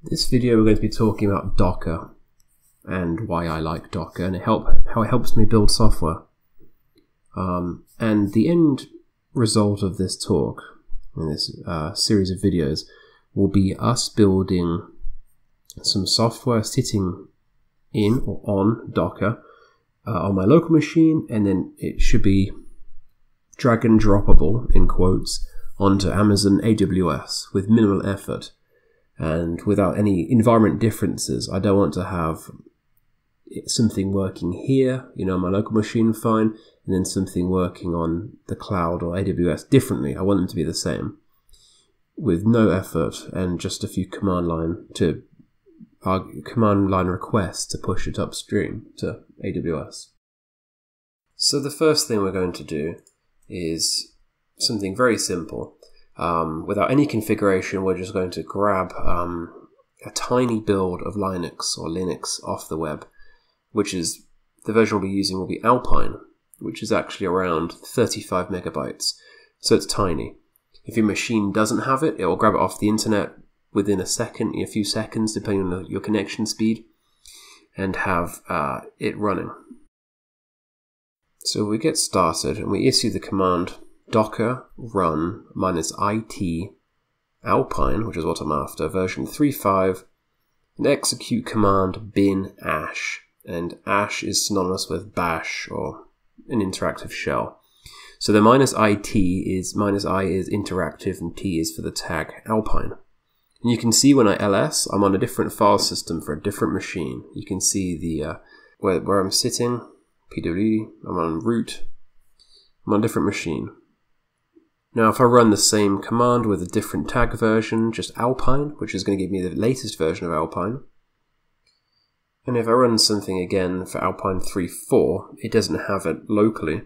This video we're going to be talking about Docker and why I like Docker and how it helps me build software. And the end result of this talk, in this series of videos, will be us building some software sitting in or on Docker on my local machine, and then it should be drag and droppable, in quotes, onto Amazon AWS with minimal effort and without any environment differences. I don't want to have something working here, on my local machine fine, and then something working on the cloud or AWS differently. I want them to be the same with no effort and just a few command line requests to push it upstream to AWS. So the first thing we're going to do is something very simple. Without any configuration, we're just going to grab a tiny build of Linux or Linux off the web, which is the version we'll be using will be Alpine, which is actually around 35 megabytes. So it's tiny. If your machine doesn't have it, it will grab it off the internet within a few seconds, depending on your connection speed, and have it running. So we get started and we issue the command docker run -it alpine, which is what I'm after, version 3.5, and execute command bin ash. And ash is synonymous with bash or an interactive shell. So the -i is interactive and T is for the tag alpine. And you can see when I ls, I'm on a different file system for a different machine. You can see the where I'm sitting, pwd, I'm on root, I'm on a different machine. Now if I run the same command with a different tag version, just alpine, which is going to give me the latest version of alpine, and if I run something again for alpine 3.4, it doesn't have it locally.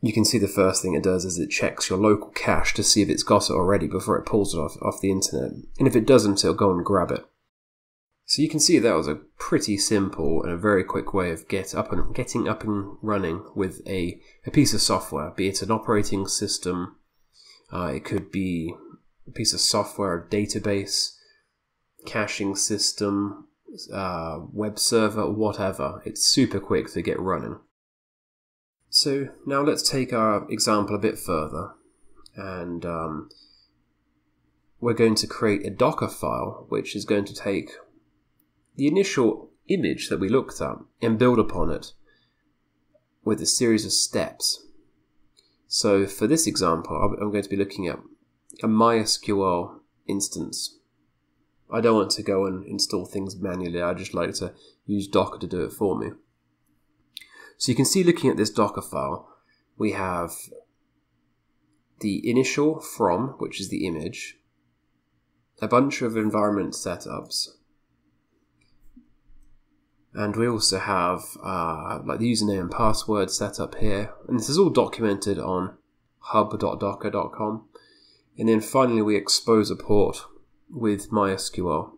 You can see the first thing it does is it checks your local cache to see if it's got it already before it pulls it off the internet. And if it doesn't, it'll go and grab it. So you can see that was a pretty simple and a very quick way of getting up and running with a piece of software, be it an operating system, it could be a piece of software, a database, caching system, web server, whatever. It's super quick to get running. So now let's take our example a bit further, and we're going to create a Dockerfile which is going to take the initial image that we looked at and build upon it with a series of steps. So for this example, I'm going to be looking at a MySQL instance. I don't want to go and install things manually. I just like to use Docker to do it for me. So you can see, looking at this Dockerfile, we have the initial from, which is the image, a bunch of environment setups, and we also have like the username and password set up here, and this is all documented on hub.docker.com. And then finally we expose a port with MySQL.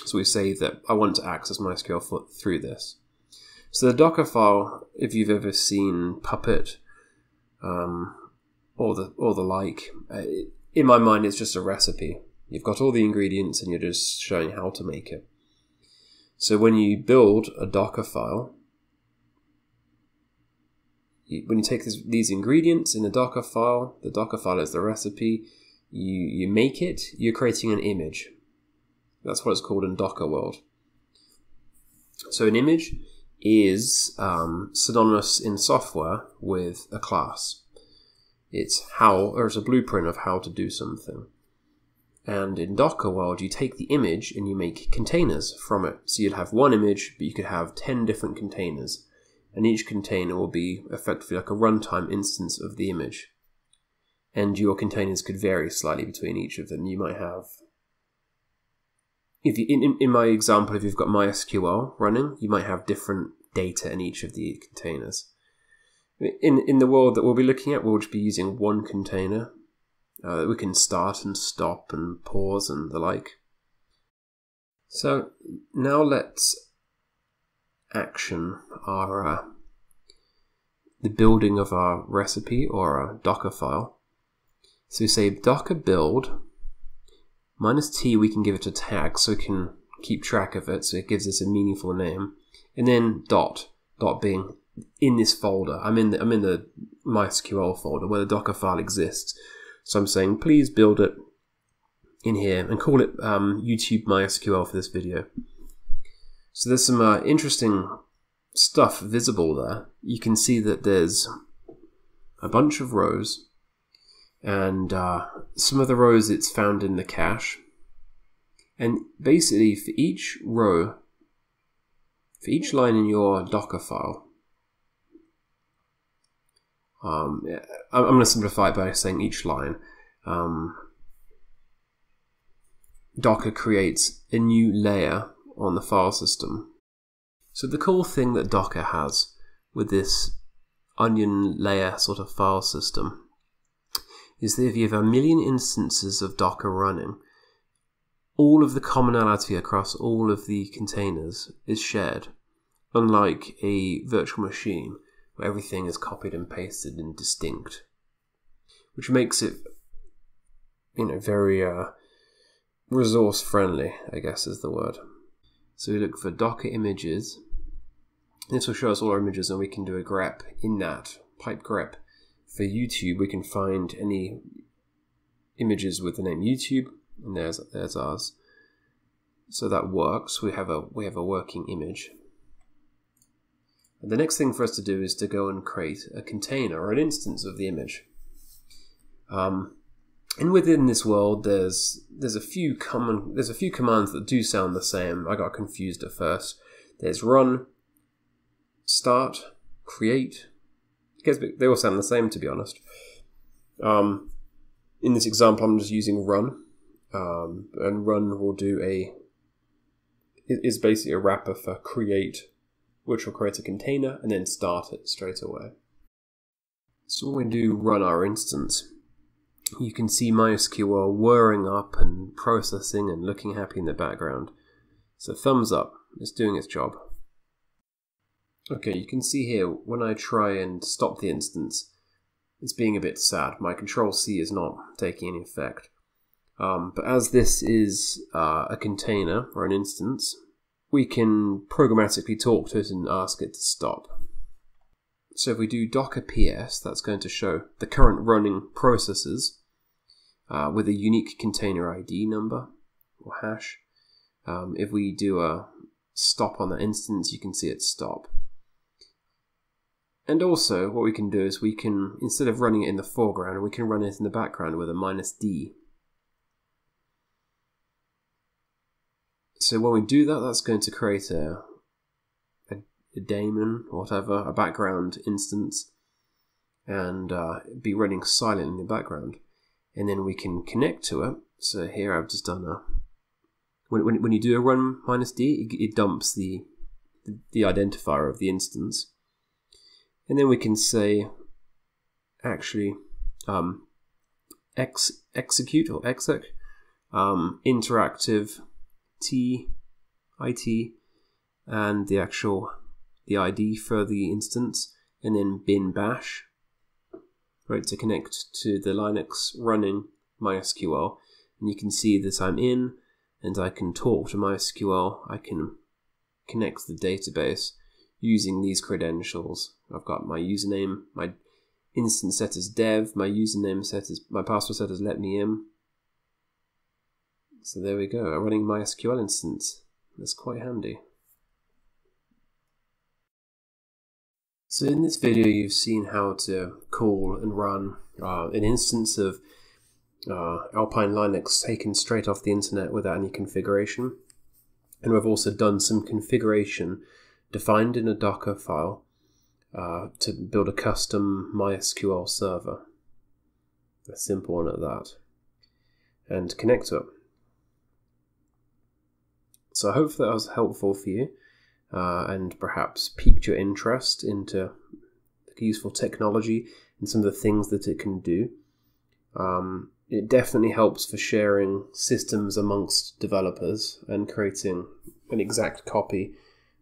So we say that I want to access MySQL through this. So the Dockerfile, if you've ever seen Puppet or the like, in my mind it's just a recipe. You've got all the ingredients and you're just showing how to make it. So when you build a Dockerfile, when you take these ingredients in the Dockerfile is the recipe, you make it, you're creating an image. That's what it's called in Docker world. So an image is synonymous in software with a class. It's a blueprint of how to do something. And in Docker world, you take the image and you make containers from it. So you'll have one image, but you could have 10 different containers. And each container will be effectively like a runtime instance of the image. And your containers could vary slightly between each of them. You might have, in my example, if you've got MySQL running, you might have different data in each of the containers. In the world that we'll be looking at, we'll just be using one container. We can start and stop and pause and the like. So now let's action the building of our recipe or our Dockerfile. So we say docker build -t, we can give it a tag so we can keep track of it, so it gives us a meaningful name. And then dot being in this folder. I'm in the MySQL folder where the Dockerfile exists. So I'm saying, please build it in here and call it YouTube MySQL for this video. So there's some interesting stuff visible there. You can see that there's a bunch of rows, and some of the rows it's found in the cache. And basically for each row, for each line in your Dockerfile, I'm going to simplify it by saying each line. Docker creates a new layer on the file system. So the cool thing that Docker has with this onion layer sort of file system is that if you have a million instances of Docker running, all of the commonality across all of the containers is shared, unlike a virtual machine where everything is copied and pasted and distinct, which makes it, very resource friendly, I guess is the word. So we look for Docker images. This will show us all our images, and we can do a grep in that, pipe grep. For YouTube, we can find any images with the name YouTube, and there's ours. So that works. We have a working image. And the next thing for us to do is to go and create a container or an instance of the image. And within this world, there's a few commands that do sound the same. I got confused at first. There's run, start, create. They all sound the same, to be honest. In this example, I'm just using run, and run will do is basically a wrapper for create, which will create a container and then start it straight away. So when we do run our instance, you can see MySQL whirring up and processing and looking happy in the background. So thumbs up, it's doing its job. Okay, you can see here when I try and stop the instance, it's being a bit sad. My Control-C is not taking any effect. But as this is a container or an instance, we can programmatically talk to it and ask it to stop. So if we do docker ps, that's going to show the current running processes with a unique container ID number or hash. If we do a stop on that instance, you can see it stop. And also what we can do is we can, instead of running it in the foreground, we can run it in the background with a -d. So when we do that, that's going to create a daemon or whatever, a background instance, and be running silent in the background. And then we can connect to it. So here I've just done when you do a run -d, it dumps the identifier of the instance. And then we can say, actually, execute or exec, interactive it, and the ID for the instance, and then bin bash, right, to connect to the Linux running MySQL. And you can see that I'm in, and I can talk to MySQL. I can connect to the database using these credentials. I've got my username, my instance set as dev, my username set as, my password set as let me in. So there we go, a running MySQL instance. That's quite handy. So in this video you've seen how to call and run an instance of Alpine Linux taken straight off the internet without any configuration. And we've also done some configuration defined in a Docker file to build a custom MySQL server. A simple one at that. And connect to it. So I hope that was helpful for you and perhaps piqued your interest into useful technology and some of the things that it can do. It definitely helps for sharing systems amongst developers and creating an exact copy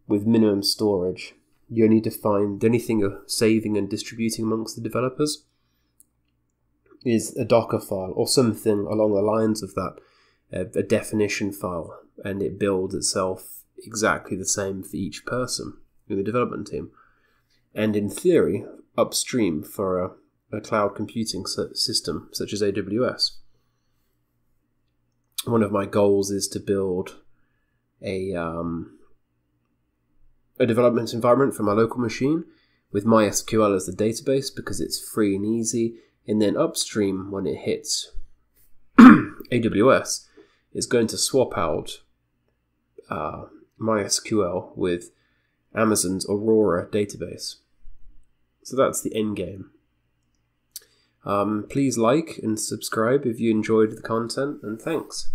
with minimum storage. You only need to find anything you're saving and distributing amongst the developers is a Docker file or something along the lines of that. a definition file, and it builds itself exactly the same for each person in the development team. And in theory, upstream for a cloud computing system such as AWS. One of my goals is to build a development environment for my local machine with MySQL as the database, because it's free and easy. And then upstream, when it hits AWS, it's going to swap out MySQL with Amazon's Aurora database. So that's the end game. Please like and subscribe if you enjoyed the content, and thanks.